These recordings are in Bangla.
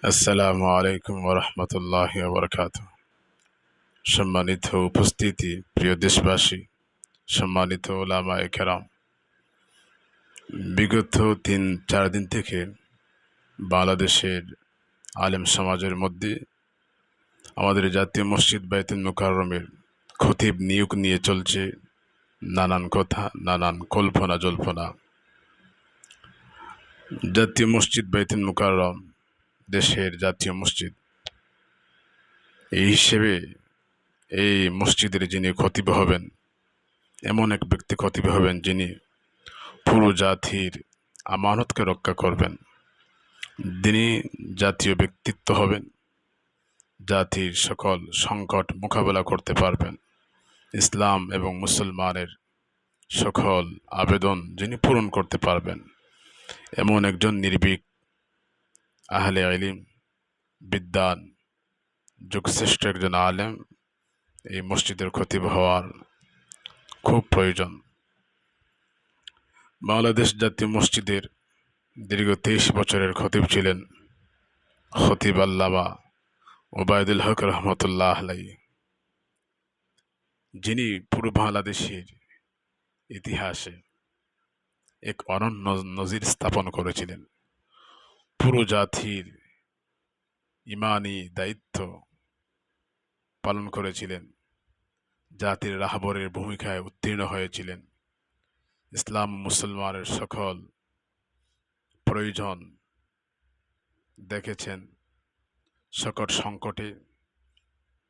আসসালামু আলাইকুম ওরহমতুল্লাহি ওবরকাতুহ। সম্মানিত উপস্থিতি, প্রিয় দেশবাসী, সম্মানিত ওলামায়ে কেরাম, বিগত ৩-৪ দিন থেকে বাংলাদেশের আলেম সমাজের মধ্যে আমাদের জাতীয় মসজিদ বাইতুল মুকাররমের খতিব নিয়োগ নিয়ে চলছে নানান কথা, নানান কল্পনা জল্পনা। জাতীয় মসজিদ বাইতুল মুকাররম দেশের জাতীয় মসজিদ। এই হিসেবে এই মসজিদের যিনি খতিব হবেন, এমন এক ব্যক্তি খতিব হবেন যিনি পুরো জাতির আমানতকে রক্ষা করবেন। তিনি জাতীয় ব্যক্তিত্ব হবেন, জাতির সকল সংকট মোকাবেলা করতে পারবেন, ইসলাম এবং মুসলমানের সকল আবেদন যিনি পূরণ করতে পারবেন, এমন একজন নির্ভীক আহলে ইলম, বিদ্বান, যুগশ্রেষ্ঠ একজন আলেম এই মসজিদের খতিব হওয়ার খুব প্রয়োজন। বাংলাদেশ জাতীয় মসজিদের দীর্ঘ 23 বছরের খতিব ছিলেন খতিব আল্লামা ওবায়দুল হক রহমতুল্লাহ আলাইহি, যিনি পুরো বাংলাদেশের ইতিহাসে এক অনন্য নজির স্থাপন করেছিলেন। পুরো জাতির ইমানি দায়িত্ব পালন করেছিলেন, জাতির রাহবরের ভূমিকায় উত্তীর্ণ হয়েছিলেন, ইসলাম মুসলমানের সকল প্রয়োজন দেখেছেন, সকল সংকটে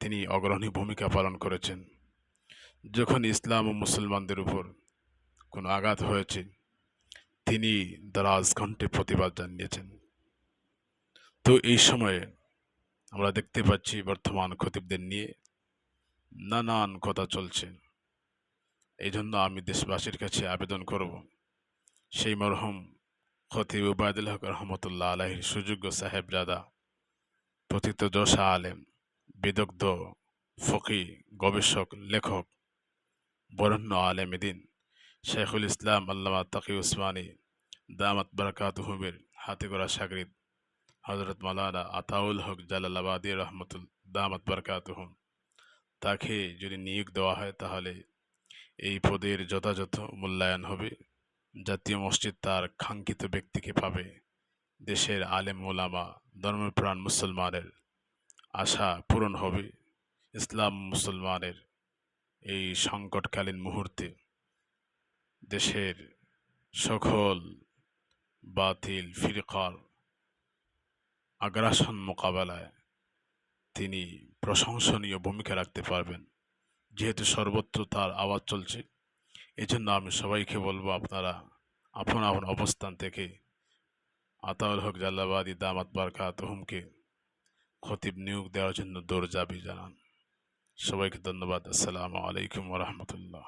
তিনি অগ্রণী ভূমিকা পালন করেছেন। যখন ইসলাম ও মুসলমানদের উপর কোনো আঘাত হয়েছে, তিনি দারাজ কণ্ঠে প্রতিবাদ জানিয়েছেন। তো এই সময়ে আমরা দেখতে পাচ্ছি বর্তমান খতিবদের নিয়ে নানান কথা চলছে। এই জন্য আমি দেশবাসীর কাছে আবেদন করব, সেই মরহুম খতিব ওবায়দুল হক রহমতুল্লাহ আলাইহির সুযোগ্য সাহেবজাদা, প্রথিতযশা আলেম, বিদগ্ধ ফকি, গবেষক, লেখক, বরেণ্য আলেম দিন শেখুল ইসলাম আল্লামা তাকি উসমানী দামাত বারাকাতুহুমের হাতে গড়া শাগরিদ হযরত মাওলানা আতাউল হক জালালাবাদী রহমতুল দামাত বারাকাতুহুম, তাকে যদি নিয়োগ দেওয়া হয় তাহলে এই পদের যথাযথ মূল্যায়ন হবে, জাতীয় মসজিদ তার কাঙ্ক্ষিত ব্যক্তিকে পাবে, দেশের আলেম ওলামা ধর্মপ্রাণ মুসলমানের আশা পূরণ হবে, ইসলাম মুসলমানের এই সংকটকালীন মুহূর্তে দেশের সকল বাতিল ফিরকার আগ্রাসন মোকাবেলায় তিনি প্রশংসনীয় ভূমিকা রাখতে পারবেন। যেহেতু সর্বত্র তার আওয়াজ চলছে, এজন্য আমি সবাইকে বলবো, আপনারা আপন আপন অবস্থান থেকে আতাউল হক জালালাবাদী দামাত বারাকাতুহুমকে খতিব নিয়োগ দেওয়ার জন্য দৌড় জাবি জানান। সবাইকে ধন্যবাদ। আসসালামু আলাইকুম ওয়া রাহমাতুল্লাহ।